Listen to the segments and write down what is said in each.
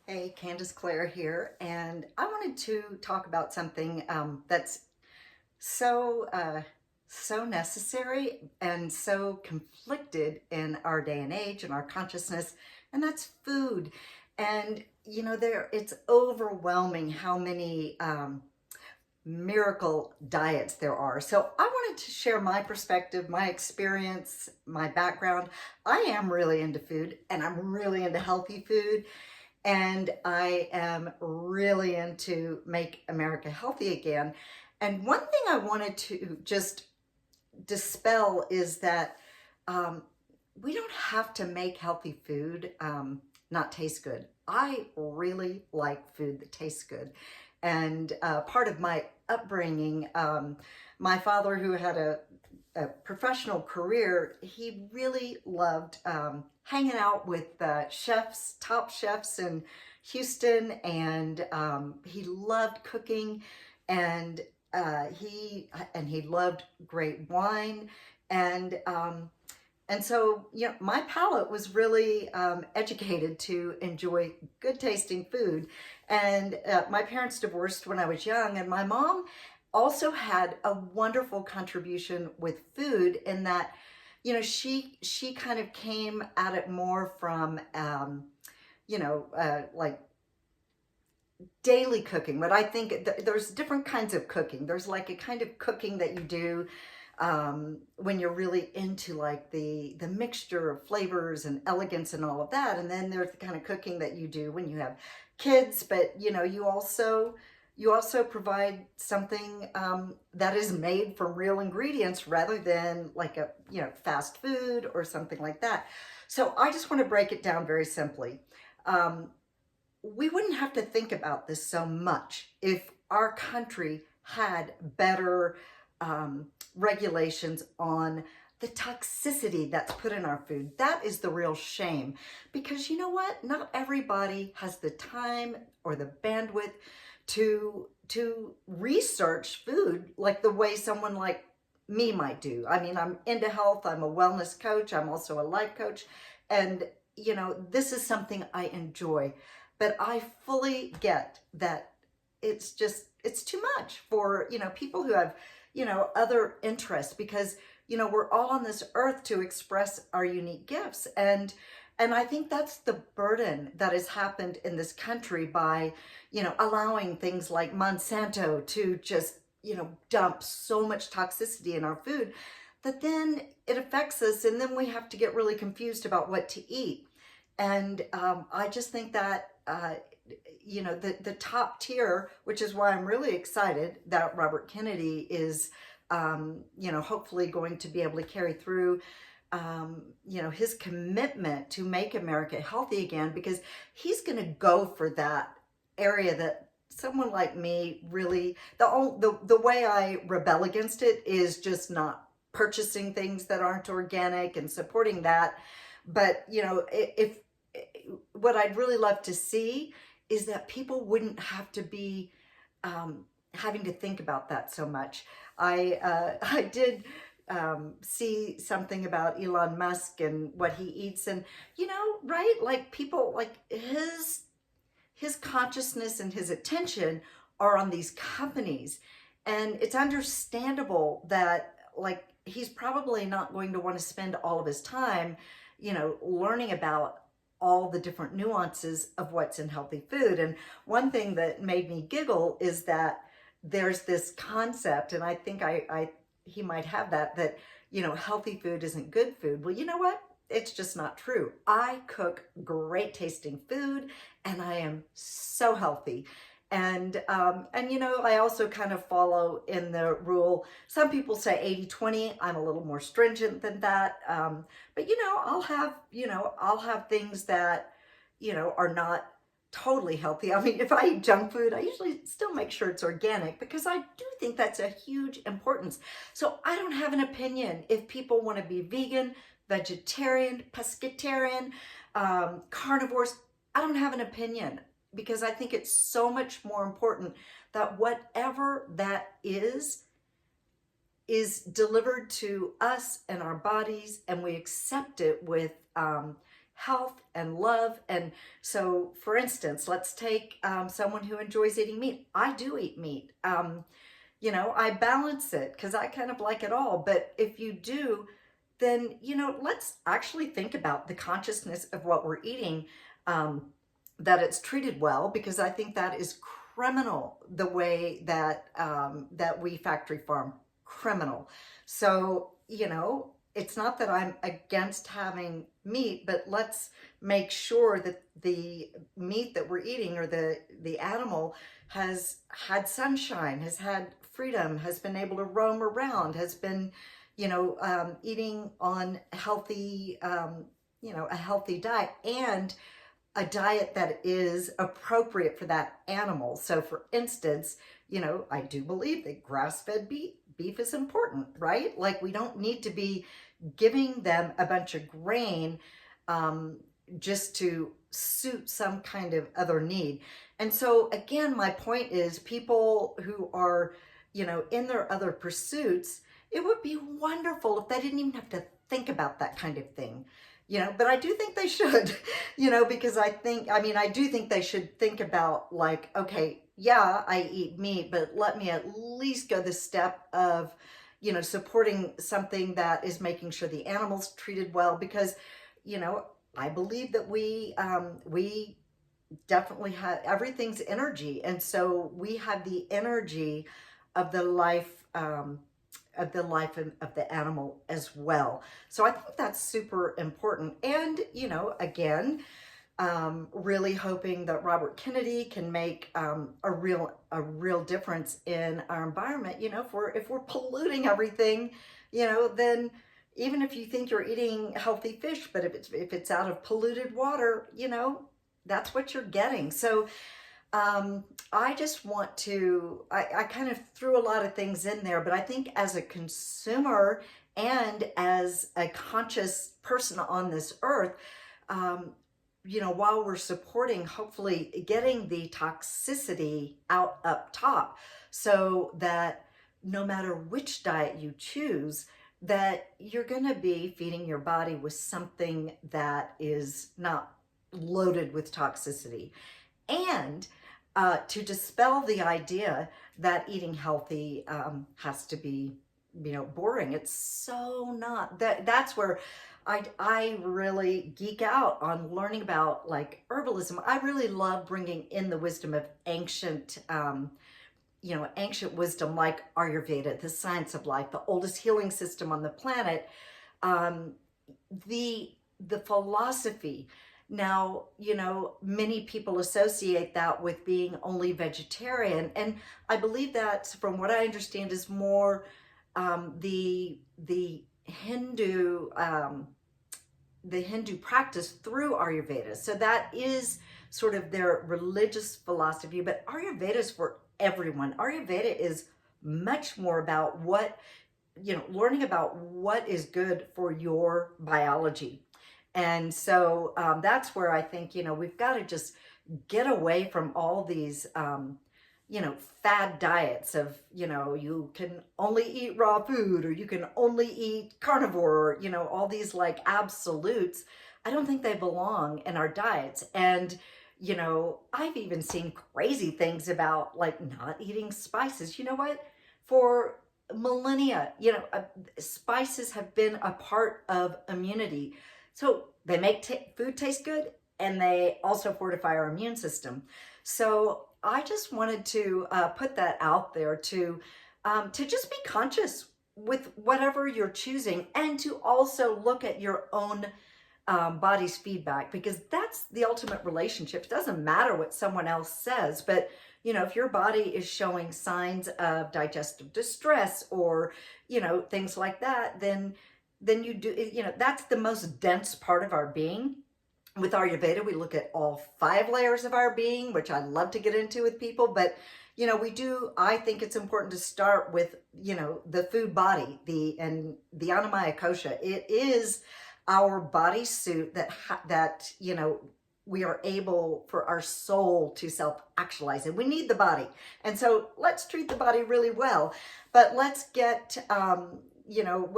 Hey, Candace Clare here, and I wanted to talk about something that's so so necessary and so conflicted in our day and age and our consciousness, and that's food. And it's overwhelming how many miracle diets there are. So I wanted to share my perspective, my experience, my background. I am really into food, and I'm really into healthy food. And I am really into Make America Healthy Again. And one thing I wanted to just dispel is that um, we don't have to make healthy food not taste good. I really like food that tastes good. And part of my upbringing, my father, who had a professional career, he really loved hanging out with chefs, top chefs in Houston, and he loved cooking, and he loved great wine, and so my palate was really educated to enjoy good tasting food. And my parents divorced when I was young, and my mom also had a wonderful contribution with food in that she kind of came at it more from like daily cooking. But I think there's different kinds of cooking. There's like a kind of cooking that you do when you're really into like the mixture of flavors and elegance and all of that. And then there's the kind of cooking that you do when you have kids, but you also provide something that is made from real ingredients rather than like a fast food or something like that. So I just want to break it down very simply. We wouldn't have to think about this so much if our country had better regulations on the toxicity that's put in our food. That is the real shame, because you know what? Not everybody has the time or the bandwidth to research food like the way someone like me might do. I mean, I'm into health. I'm a wellness coach. I'm also a life coach, and this is something I enjoy. But I fully get that it's too much for people who have other interests, because we're all on this earth to express our unique gifts. And I think that's the burden that has happened in this country by allowing things like Monsanto to just dump so much toxicity in our food, that then it affects us, and then we have to get really confused about what to eat. And I just think that the top tier, which is why I'm really excited that Robert Kennedy is hopefully going to be able to carry through his commitment to make America healthy again, because he's going to go for that area that someone like me really, the way I rebel against it is just not purchasing things that aren't organic and supporting that. But if what I'd really love to see is that people wouldn't have to be having to think about that so much. I did see something about Elon Musk and what he eats, and right, like people like his consciousness and his attention are on these companies, and it's understandable that like he's probably not going to want to spend all of his time learning about all the different nuances of what's in healthy food. And one thing that made me giggle is that there's this concept, and I think he might have that healthy food isn't good food. Well, you know what? It's just not true. I cook great tasting food, and I am so healthy. And I also kind of follow in the rule. Some people say 80-20. I'm a little more stringent than that. But I'll have things that are not totally healthy. I mean, if I eat junk food, I usually still make sure it's organic, because I do think that's a huge importance. So I don't have an opinion if people want to be vegan, vegetarian, pescatarian, carnivores. I don't have an opinion, because I think it's so much more important that whatever that is delivered to us and our bodies, and we accept it with health and love. And so, for instance, let's take someone who enjoys eating meat. I do eat meat. You know, I balance it because I kind of like it all. But if you do, then, you know, let's actually think about the consciousness of what we're eating, that it's treated well, because I think that is criminal, the way that that we factory farm, criminal. So, you know, it's not that I'm against having meat, but let's make sure that the meat that we're eating, or the animal, has had sunshine, has had freedom, has been able to roam around, has been, you know, eating on healthy, you know, a healthy diet, and a diet that is appropriate for that animal. So for instance, you know, I do believe that grass-fed beef is important, right? Like, we don't need to be giving them a bunch of grain just to suit some kind of other need. And so again, my point is, people who are, you know, in their other pursuits, it would be wonderful if they didn't even have to think about that kind of thing, you know. But I do think they should, you know, because I mean, I do think they should think about, like, okay, yeah, I eat meat, but let me at least go the step of, you know, supporting something that is making sure the animal's treated well, because, you know, I believe that we definitely have, everything's energy, and so we have the energy of the life, of the animal as well. So I think that's super important. And, you know, again, really hoping that Robert Kennedy can make a real difference in our environment. You know, if we're polluting everything, you know, then even if you think you're eating healthy fish, but if it's out of polluted water, you know, that's what you're getting. So I just want to, I kind of threw a lot of things in there, but I think as a consumer and as a conscious person on this earth, you know, while we're supporting, hopefully getting the toxicity out up top, so that no matter which diet you choose, that you're going to be feeding your body with something that is not loaded with toxicity. And to dispel the idea that eating healthy has to be, you know, boring. It's so not. That's where I really geek out on learning about, like, herbalism. I really love bringing in the wisdom of ancient, you know, ancient wisdom, like Ayurveda, the science of life, the oldest healing system on the planet, the philosophy. Now, you know, many people associate that with being only vegetarian, and I believe that, from what I understand, is more the Hindu practice through Ayurveda. So that is sort of their religious philosophy, but Ayurveda is for everyone. Ayurveda is much more about what, you know, learning about what is good for your biology. And so that's where I think, you know, we've got to just get away from all these, you know, fad diets of, you know, you can only eat raw food, or you can only eat carnivore, or, you know, all these like absolutes. I don't think they belong in our diets. And, you know, I've even seen crazy things about, like, not eating spices. You know what? For millennia, you know, spices have been a part of immunity. So they make food taste good, and they also fortify our immune system. So I just wanted to put that out there to just be conscious with whatever you're choosing, and to also look at your own body's feedback, because that's the ultimate relationship. It doesn't matter what someone else says, but, you know, if your body is showing signs of digestive distress, or, you know, things like that, then you do, you know, that's the most dense part of our being. With Ayurveda, we look at all 5 layers of our being, which I love to get into with people. But, you know, I think it's important to start with, you know, the food body, the Annamaya Kosha. It is our bodysuit that, you know, we are able for our soul to self-actualize, and we need the body. And so let's treat the body really well. But let's get, you know,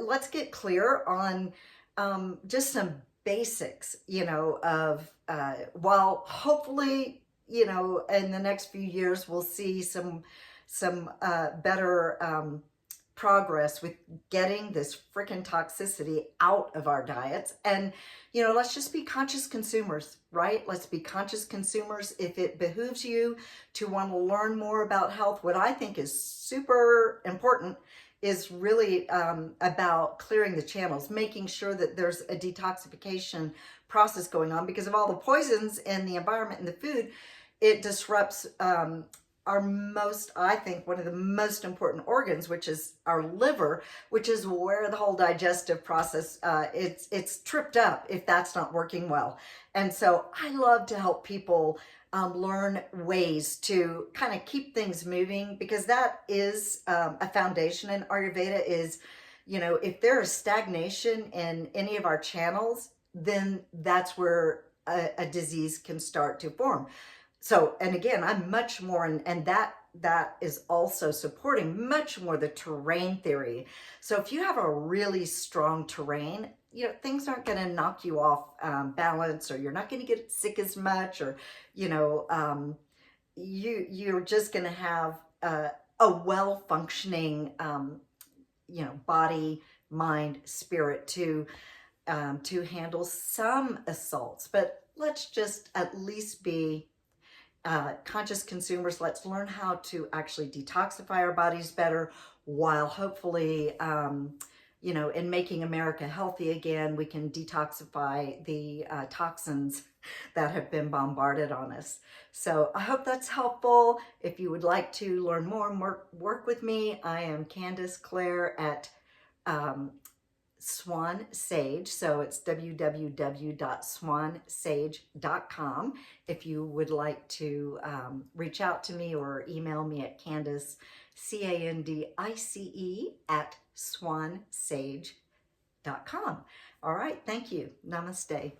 let's get clear on just some basics, you know, of, while hopefully, you know, in the next few years, we'll see some better, progress with getting this freaking toxicity out of our diets. And, you know, let's just be conscious consumers, right? Let's be conscious consumers. If it behooves you to want to learn more about health, what I think is super important is really about clearing the channels, making sure that there's a detoxification process going on, because of all the poisons in the environment and the food. It disrupts our most, I think, one of the most important organs, which is our liver, which is where the whole digestive process, it's tripped up if that's not working well. And so I love to help people learn ways to kind of keep things moving, because that is a foundation in Ayurveda. Is, you know, if there is stagnation in any of our channels, then that's where a disease can start to form. So, and again, I'm much more, and that is also supporting much more the terrain theory. So if you have a really strong terrain, you know, things aren't going to knock you off balance, or you're not going to get sick as much, or, you know, you're just going to have a well-functioning, you know, body, mind, spirit to handle some assaults. But let's just at least be conscious consumers. Let's learn how to actually detoxify our bodies better, while hopefully, you know, in making America healthy again, we can detoxify the toxins that have been bombarded on us. So I hope that's helpful. If you would like to learn more and work with me, I am Candace Clare at Swan Sage. So it's www.swansage.com. If you would like to reach out to me or email me at Candice, Candice at swansage.com. All right. Thank you. Namaste.